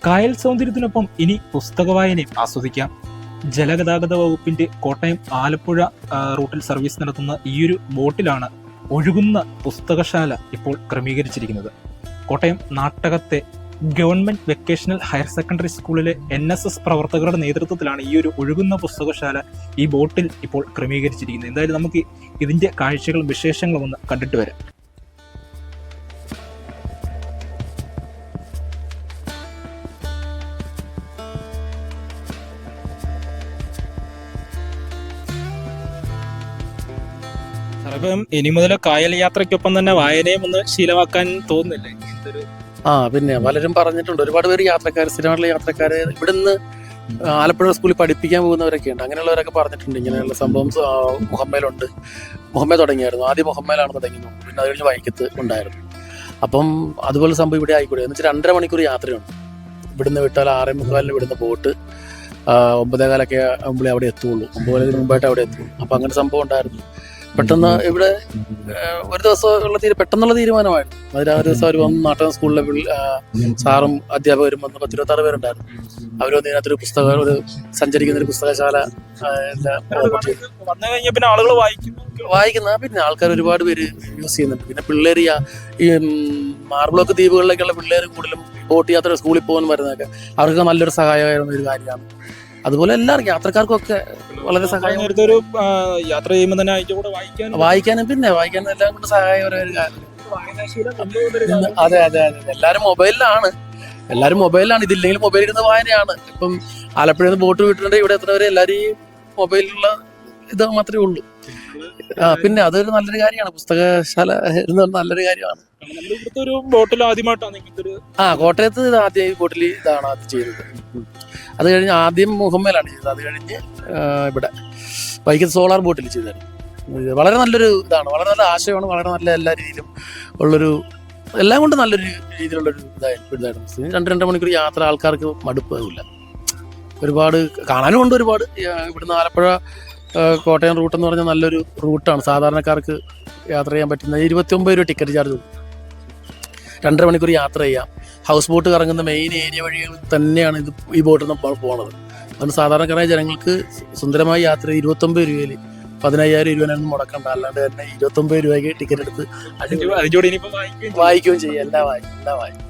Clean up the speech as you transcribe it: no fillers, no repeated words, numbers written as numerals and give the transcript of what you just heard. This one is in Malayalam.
കായൽ സൗന്ദര്യത്തിനൊപ്പം ഇനി പുസ്തക വായനയും ആസ്വദിക്കാം. ജലഗതാഗത വകുപ്പിന്റെ കോട്ടയം ആലപ്പുഴ റൂട്ടിൽ സർവീസ് നടത്തുന്ന ഈയൊരു ബോട്ടിലാണ് ഒഴുകുന്ന പുസ്തകശാല ഇപ്പോൾ ക്രമീകരിച്ചിരിക്കുന്നത്. കോട്ടയം നാട്ടകത്തെ ഗവൺമെന്റ് വെക്കേഷണൽ ഹയർ സെക്കൻഡറി സ്കൂളിലെ NSS പ്രവർത്തകരുടെ നേതൃത്വത്തിലാണ് ഈ ഒരു ഒഴുകുന്ന പുസ്തകശാല ഈ ബോട്ടിൽ ഇപ്പോൾ ക്രമീകരിച്ചിരിക്കുന്നത്. എന്തായാലും നമുക്ക് ഇതിന്റെ കാഴ്ചകളും വിശേഷങ്ങളും ഒന്ന് കണ്ടിട്ട് വരാം. അപ്പം ഇനി മുതൽ കായൽ യാത്രയ്ക്കൊപ്പം തന്നെ വായനയും ഒന്ന് ശീലമാക്കാൻ തോന്നുന്നില്ലേ? പിന്നെ പലരും പറഞ്ഞിട്ടുണ്ട്. ഒരുപാട് പേര് യാത്രക്കാർ, സ്ഥിരമായിട്ടുള്ള യാത്രക്കാര് ഇവിടുന്ന് ആലപ്പുഴ സ്കൂളിൽ പഠിപ്പിക്കാൻ പോകുന്നവരൊക്കെ ഉണ്ട്. അങ്ങനെയുള്ളവരൊക്കെ പറഞ്ഞിട്ടുണ്ട് ഇങ്ങനെയുള്ള സംഭവം. മുഹമ്മദ് തുടങ്ങിയായിരുന്നു. ആദ്യം മുഹമ്മയിലാണ് തുടങ്ങിയത്, പിന്നെ അത് കഴിഞ്ഞ് വൈക്കത്ത് ഉണ്ടായിരുന്നു. അപ്പം അതുപോലെ സംഭവം ഇവിടെ ആയിക്കൂടെ എന്ന് വെച്ചാൽ 2.5 മണിക്കൂർ യാത്രയുണ്ട്. ഇവിടുന്ന് വിട്ടാൽ 6:45 ഇവിടുന്ന് പോയിട്ട് 9:15 ആകുമ്പോഴേ അവിടെ എത്തുള്ളൂ. 9 മുമ്പായിട്ട് അവിടെ എത്തുള്ളൂ. അപ്പം അങ്ങനെ സംഭവം ഉണ്ടായിരുന്നു. പെട്ടെന്ന് ഇവിടെ ഒരു ദിവസമുള്ള പെട്ടെന്നുള്ള തീരുമാനമായിരുന്നു. അതിൽ ആ ദിവസം അവർ വന്ന് നാട്ടകം സ്കൂളിലെ സാറും അധ്യാപകരും വന്ന് 10-26 പേരുണ്ടായിരുന്നു. അവർ വന്ന് ഇതിനകത്തൊരു പുസ്തകം, ഒരു സഞ്ചരിക്കുന്ന ഒരു പുസ്തകശാല പിന്നെ ആളുകൾ വായിക്കുന്ന പിന്നെ ആൾക്കാർ ഒരുപാട് പേര് യൂസ് ചെയ്യുന്നുണ്ട്. പിന്നെ പിള്ളേർ ഈ മാർബ്ലോക്ക് ദ്വീപുകളിലേക്കുള്ള പിള്ളേർ കൂടുതലും ബോട്ട് യാത്ര സ്കൂളിൽ പോകാൻ വരുന്നതൊക്കെ അവർക്ക് നല്ലൊരു സഹായകരമായ ഒരു കാര്യമാണ്. അതുപോലെ എല്ലാവർക്കും യാത്രക്കാർക്കൊക്കെ വളരെ സഹായം. യാത്ര ചെയ്യുമ്പോൾ തന്നെ വായിക്കാനും എല്ലാം കൊണ്ട് സഹായകരമായ ഒരു കാര്യം. അതെ. എല്ലാവരും മൊബൈലിലാണ്. ഇതില്ലെങ്കിൽ മൊബൈലിൽ ഇരുന്ന് വായനയാണ്. ഇപ്പം ആലപ്പുഴയിൽ നിന്ന് ബോട്ട് വിട്ടിട്ടുണ്ട്. ഇവിടെ എത്തുന്നവരെ എല്ലാവരും ഈ മൊബൈലിലുള്ള ഇത് മാത്രമേ ഉള്ളൂ. പിന്നെ അതൊരു നല്ലൊരു കാര്യമാണ്. പുസ്തകശാല നല്ലൊരു കാര്യമാണ്. കോട്ടയത്ത് ആദ്യം ഈ ബോട്ടിൽ ഇതാണ് ആദ്യം ചെയ്തത്. അത് കഴിഞ്ഞ് ആദ്യം മുഹമ്മയിലാണ് ചെയ്തത്. അത് കഴിഞ്ഞ് ഇവിടെ വൈക്കത്ത് സോളാർ ബോട്ടിൽ ചെയ്തായിരുന്നു. വളരെ നല്ലൊരു ഇതാണ്, വളരെ നല്ല ആശയമാണ്, വളരെ നല്ല എല്ലാ രീതിയിലും ഉള്ളൊരു, എല്ലാം കൊണ്ട് നല്ലൊരു രീതിയിലുള്ളൊരു ഇതായിരുന്നു. 2.5 മണിക്കൂർ യാത്ര ആൾക്കാർക്ക് മടുപ്പില്ല. ഒരുപാട് കാണാനും ഉണ്ട്. ഒരുപാട് ഇവിടുന്ന് ആലപ്പുഴ കോട്ടയം റൂട്ട് എന്ന് പറഞ്ഞാൽ നല്ലൊരു റൂട്ടാണ്. സാധാരണക്കാർക്ക് യാത്ര ചെയ്യാൻ പറ്റുന്ന 29 രൂപ ടിക്കറ്റ് ചാർജ്. 2.5 മണിക്കൂർ യാത്ര ചെയ്യാം. ഹൗസ് ബോട്ട് കറങ്ങുന്ന മെയിൻ ഏരിയ വഴികൾ തന്നെയാണ് ഈ ബോട്ടിൽ നിന്ന് പോണത്. അതുകൊണ്ട് സാധാരണക്കാരായ ജനങ്ങൾക്ക് സുന്ദരമായ യാത്ര 29 രൂപയിൽ 15,000 മുടക്കണ്ട. അല്ലാണ്ട് തന്നെ 29 രൂപയ്ക്ക് ടിക്കറ്റ് എടുത്ത് വായിക്കുകയും ചെയ്യും. എല്ലാം വായിക്കും.